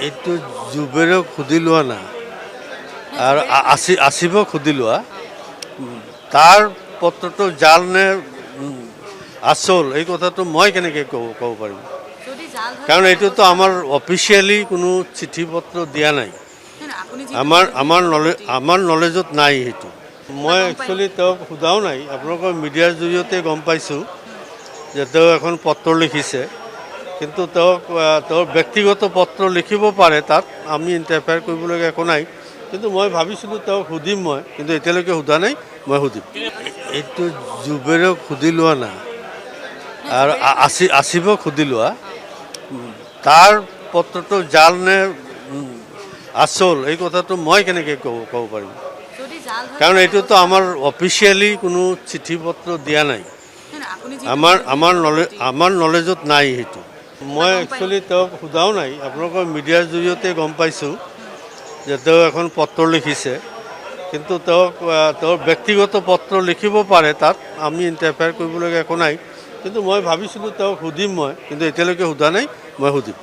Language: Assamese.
এইটো জুবেৰক সুধি লোৱা না আৰু আসিফক সুধি লোৱা তাৰ পত্ৰটো জাল নে আচল এই কথাটো মই কেনেকৈ ক'ব পাৰিম কাৰণ এইটোতো আমাৰ অফিচিয়েলি কোনো চিঠি পত্ৰ দিয়া নাই আমাৰ নলেজত নাই সেইটো মই একচুৱেলি তেওঁক সোধাও নাই আপোনালোকৰ মিডিয়াৰ জৰিয়তে গম পাইছোঁ যে তেওঁ এখন পত্ৰ লিখিছে কিন্তু তেওঁৰ ব্যক্তিগত পত্ৰ লিখিব পাৰে তাত আমি ইণ্টাৰফেয়াৰ কৰিবলগীয়া একো নাই কিন্তু মই ভাবিছিলোঁ তেওঁক সুধিম মই কিন্তু এতিয়ালৈকে সোধা নাই মই সুধিম এইটো জুবেৰক সুধি লোৱা না আৰু আসিফক সুধি লোৱা তাৰ পত্ৰটো জাল নে আচল এই কথাটো মই কেনেকৈ ক'ব পাৰিম কাৰণ এইটোতো আমাৰ অফিচিয়েলি কোনো চিঠি পত্ৰ দিয়া নাই আমাৰ নলেজত নাই সেইটো মই একচুৱেলি তেওঁক সোধাও নাই আপোনালোকৰ মিডিয়াৰ জৰিয়তে গম পাইছোঁ যে তেওঁ এখন পত্ৰ লিখিছে কিন্তু তেওঁৰ ব্যক্তিগত পত্ৰ লিখিব পাৰে তাত আমি ইণ্টাৰফেয়াৰ কৰিবলগীয়া একো নাই কিন্তু মই ভাবিছিলোঁ তেওঁক সুধিম মই কিন্তু এতিয়ালৈকে সোধা নাই মই সুধিম